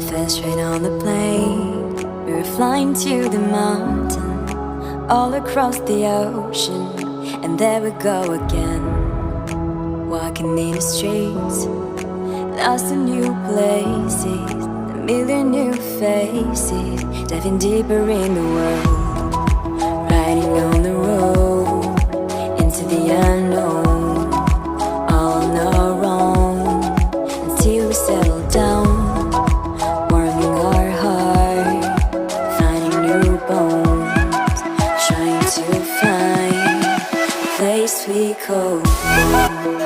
First train on the plane, we were flying to the mountain, all across the ocean, and there we go again. Walking in the streets, lost in new places, a million new faces, diving deeper in the world, riding on the road into the unknown, all on our own, until we settle down, warming our heart, finding new bones, trying to find a place we call home.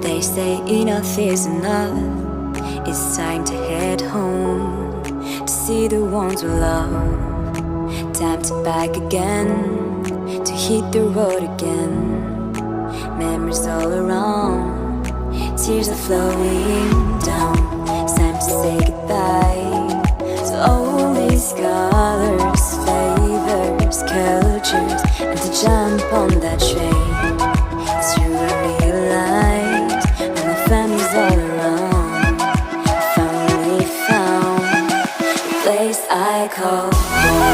They say enough is enough. It's time to head home, to see the ones we love. Time to back again, to hit the road again. Memories all around, tears are flowing down. It's time to say goodbye to all these colors, flavors, cultures, and to jump on that train. It's true, I realize when my family's all around, I finally found the place I call home.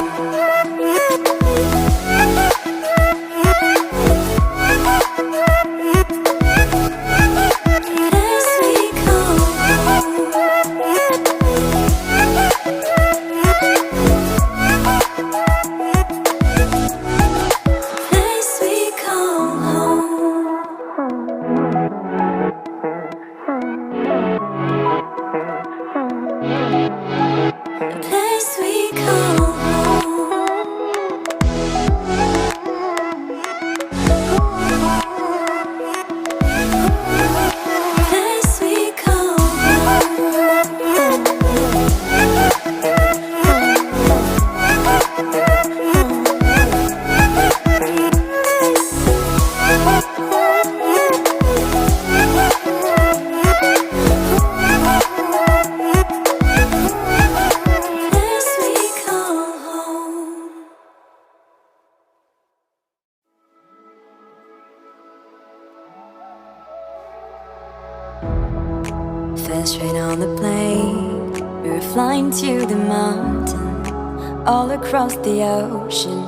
First train on the plane, we were flying to the mountain, all across the ocean,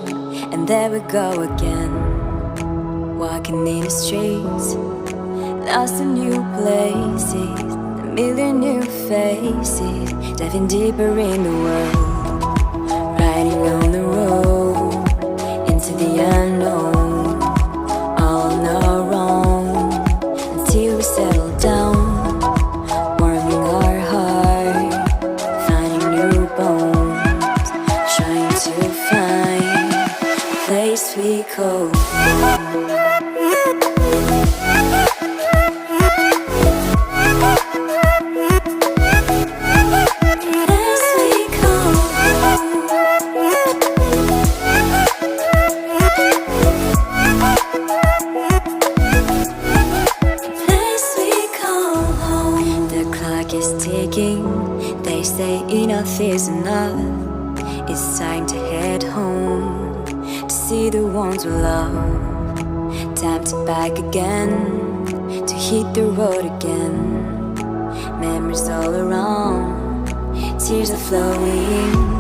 and there we go again. Walking in the streets, lost in new places, a million new faces, diving deeper in the world, riding on the road into the unknown, all on our own, until we settle down, place we call home. They say enough is enough. It's time to head home, to see the ones we love. Time to back again, to hit the road again. Memories all around, tears are flowing